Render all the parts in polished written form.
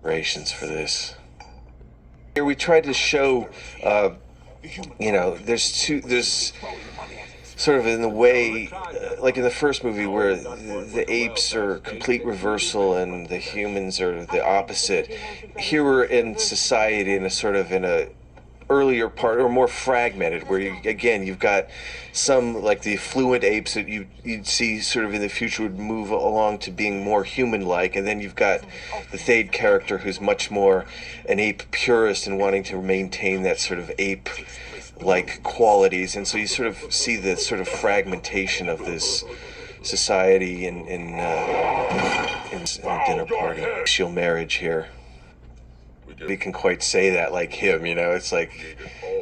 Rations for this. Here we tried to show, there's sort of in the way, like in the first movie where the apes are complete reversal and the humans are the opposite. Here we're in society in a earlier part, or more fragmented, where you've got some like the affluent apes that you'd see sort of in the future would move along to being more human-like, and then you've got the Thade character who's much more an ape purist and wanting to maintain that sort of ape-like qualities, and so you sort of see the sort of fragmentation of this society in a dinner party. Racial marriage here. We can quite say that like him, it's like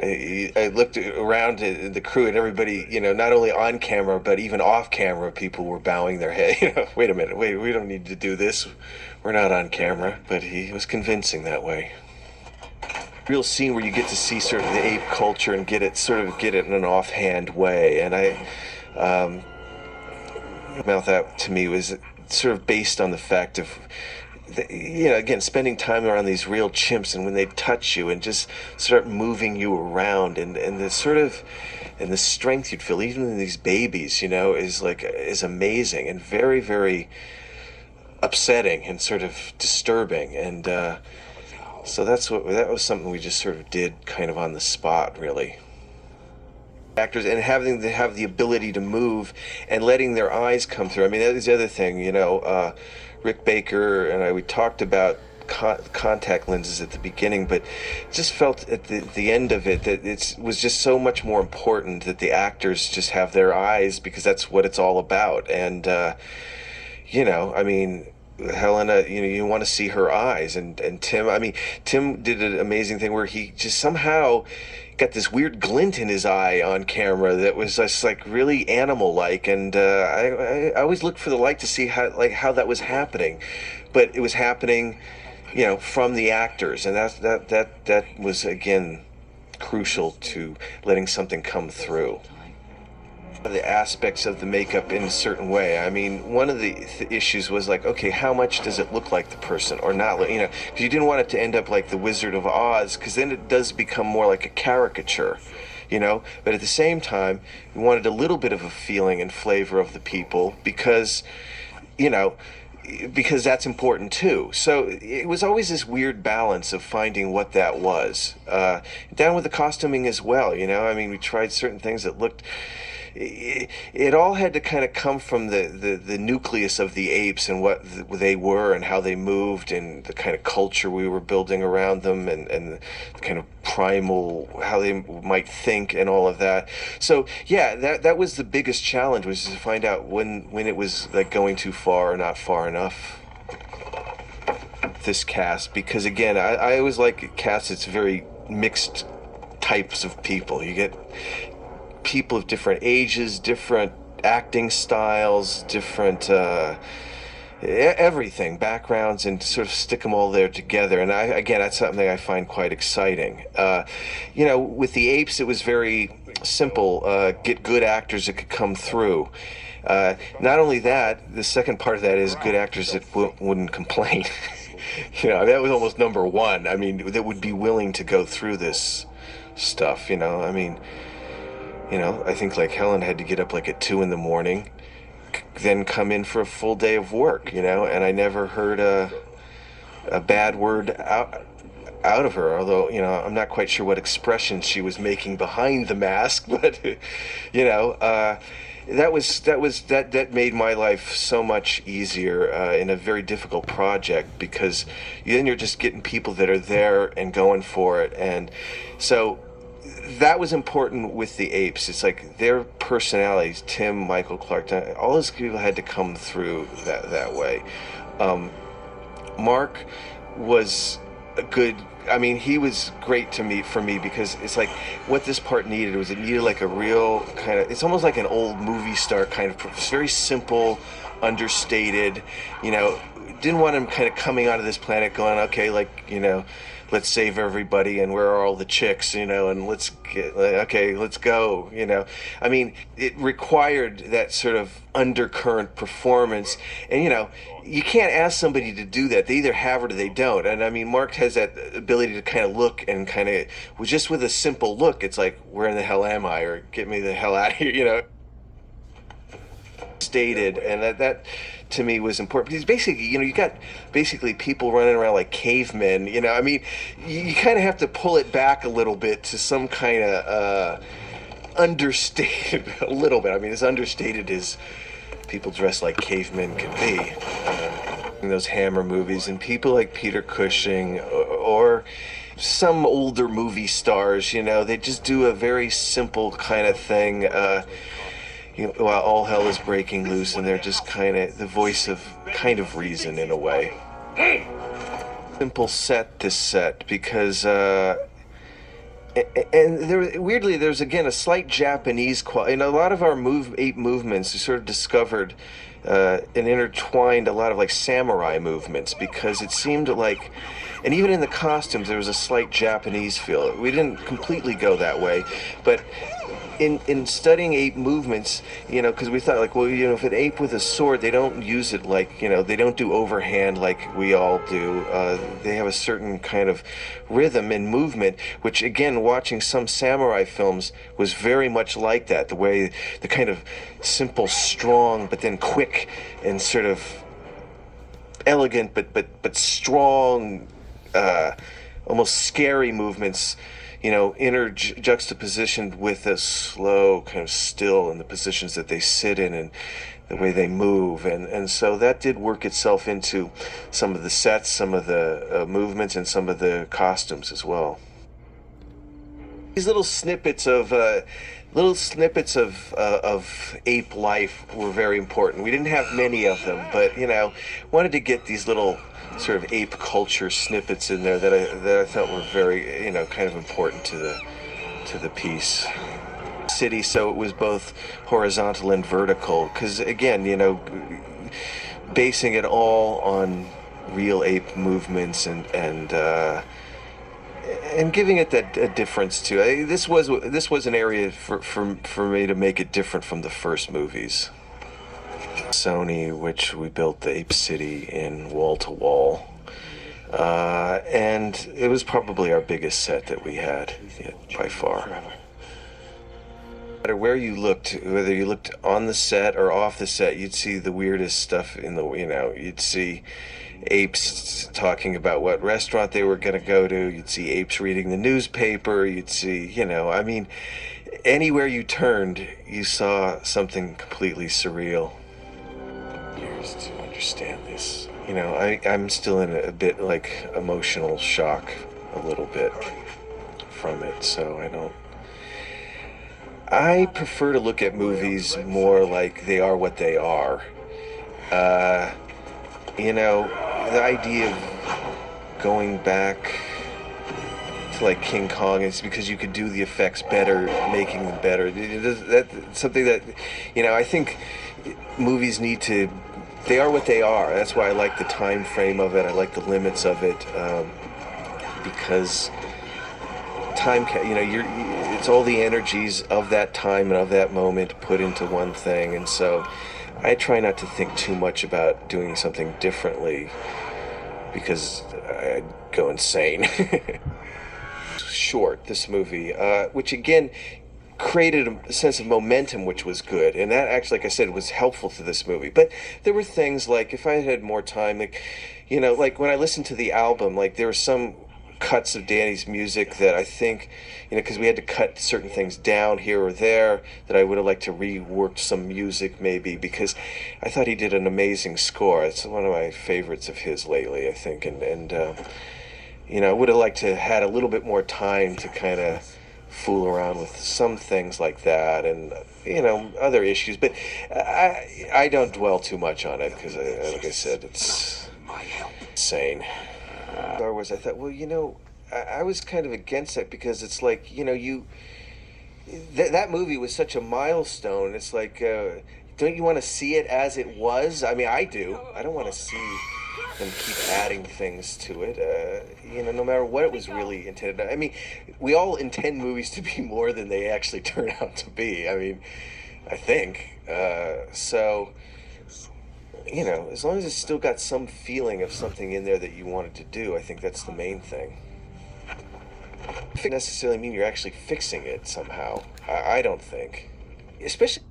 I looked around at the crew and everybody, not only on camera but even off camera, people were bowing their head. Wait a minute, we don't need to do this, we're not on camera. But he was convincing that way. Real scene where you get to see sort of the ape culture and get it in an offhand way, and mouth out to me was sort of based on the fact of again, spending time around these real chimps, and when they touch you and just start moving you around, and the sort of, and the strength you'd feel even in these babies, is amazing and very, very upsetting and sort of disturbing. And so that was something we just sort of did kind of on the spot, really. Actors and having to have the ability to move and letting their eyes come through. I mean, that is the other thing, Rick Baker and we talked about contact lenses at the beginning, but just felt at the end of it that it was just so much more important that the actors just have their eyes, because that's what it's all about. And I mean, Helena, you want to see her eyes, and Tim did an amazing thing where he just somehow got this weird glint in his eye on camera that was just like really animal-like, and I always looked for the light to see how that was happening, but it was happening, from the actors, and that was again crucial to letting something come through. The aspects of the makeup in a certain way. I mean, one of the issues was like, okay, how much does it look like the person or not? Because you didn't want it to end up like the Wizard of Oz, because then it does become more like a caricature, But at the same time, we wanted a little bit of a feeling and flavor of the people, because that's important too. So it was always this weird balance of finding what that was. Down with the costuming as well, I mean, we tried certain things that looked. It all had to kind of come from the nucleus of the apes and what they were and how they moved and the kind of culture we were building around them, and the kind of primal, how they might think and all of that. So yeah, that was the biggest challenge, was to find out when it was like going too far or not far enough. This cast, because again, I always like casts that's very mixed types of people. You get people of different ages, different acting styles, different everything, backgrounds, and sort of stick them all there together. And that's something I find quite exciting. With the apes, it was very simple. Get good actors that could come through. Not only that, the second part of that is good actors that wouldn't complain. That was almost number one. I mean, that would be willing to go through this stuff. I think like Helen had to get up like at 2 a.m, then come in for a full day of work, and I never heard a bad word out of her, although, I'm not quite sure what expression she was making behind the mask, but, that made my life so much easier in a very difficult project, because then you're just getting people that are there and going for it. And so that was important with the apes. It's like their personalities, Tim, Michael, Clark, all those people had to come through that way. Mark was a good, he was great for me, because it's like what this part needed was, it needed like a real kind of, it's almost like an old movie star kind of, very simple, understated, you know, didn't want him kind of coming onto this planet going, okay, like, you know, let's save everybody and where are all the chicks, you know, and let's get, okay, let's go, you know. I mean, it required that sort of undercurrent performance, and you know, you can't ask somebody to do that. They either have or they don't. And I mean, Mark has that ability to kind of look and kind of, just with a simple look, it's like, where in the hell am I, or get me the hell out of here, you know. Stated, and that to me was important because basically, you know, you got basically people running around like cavemen, you know. I mean, you kind of have to pull it back a little bit to some kind of understated a little bit. I mean, as understated as people dressed like cavemen can be in those Hammer movies, and people like Peter Cushing or some older movie stars, you know, they just do a very simple kind of thing. You know, while all hell is breaking loose, and they're just kind of the voice of kind of reason in a way. Simple set, this set, because and there weirdly there's again a slight Japanese quality. In a lot of our ape movements, we sort of discovered and intertwined a lot of like samurai movements, because it seemed like, and even in the costumes there was a slight Japanese feel. We didn't completely go that way, but in studying ape movements, you know, because we thought like, well, you know, if an ape with a sword, they don't use it like, you know, they don't do overhand like we all do. They have a certain kind of rhythm and movement, which again, watching some samurai films was very much like that. The way, the kind of simple, strong, but then quick and sort of elegant, but strong, almost scary movements, you know, juxtapositioned with a slow, kind of still in the positions that they sit in and the way they move. And so that did work itself into some of the sets, some of the movements, and some of the costumes as well. These little snippets of ape life were very important. We didn't have many of them, but, you know, wanted to get these little sort of ape culture snippets in there that I thought were very, you know, kind of important to the piece. City, so it was both horizontal and vertical, because again, you know, basing it all on real ape movements and giving it that difference too. This was an area for me to make it different from the first movies. Sony, which we built the Ape City in wall to wall, and it was probably our biggest set that we had, yeah, by far. No matter where you looked, whether you looked on the set or off the set, you'd see the weirdest stuff in the, you know, you'd see apes talking about what restaurant they were going to go to, you'd see apes reading the newspaper, you'd see, you know, I mean, anywhere you turned, you saw something completely surreal. Years to understand this, you know, I'm still in a bit like emotional shock a little bit from it, so I prefer to look at movies more like they are what they are. You know, the idea of going back to like King Kong is because you could do the effects better, making them better. That's something that, you know, I think movies need to, they are what they are. That's why I like the time frame of it. I like the limits of it, because time, you know, it's all the energies of that time and of that moment put into one thing. And so I try not to think too much about doing something differently, because I'd go insane. Short, this movie, which again created a sense of momentum, which was good, and that actually, like I said, was helpful to this movie. But there were things like, if I had more time, like, you know, like when I listened to the album, like there were some cuts of Danny's music that I think, you know, because we had to cut certain things down here or there, that I would have liked to rework some music maybe, because I thought he did an amazing score. It's one of my favorites of his lately, I think, and you know, I would have liked to had a little bit more time to kind of fool around with some things like that, and, you know, other issues, but I don't dwell too much on it, because like I said, it's insane. Star Wars, I thought, well, you know, I was kind of against it, because it's like, you know, that movie was such a milestone. It's like don't you want to see it as it was? I mean, I do. I don't want to see them keep adding things to it. No matter what it was really intended. I mean, we all intend movies to be more than they actually turn out to be. I mean, I think so. As long as it's still got some feeling of something in there that you wanted to do, I think that's the main thing. It doesn't necessarily mean you're actually fixing it somehow. I don't think, especially.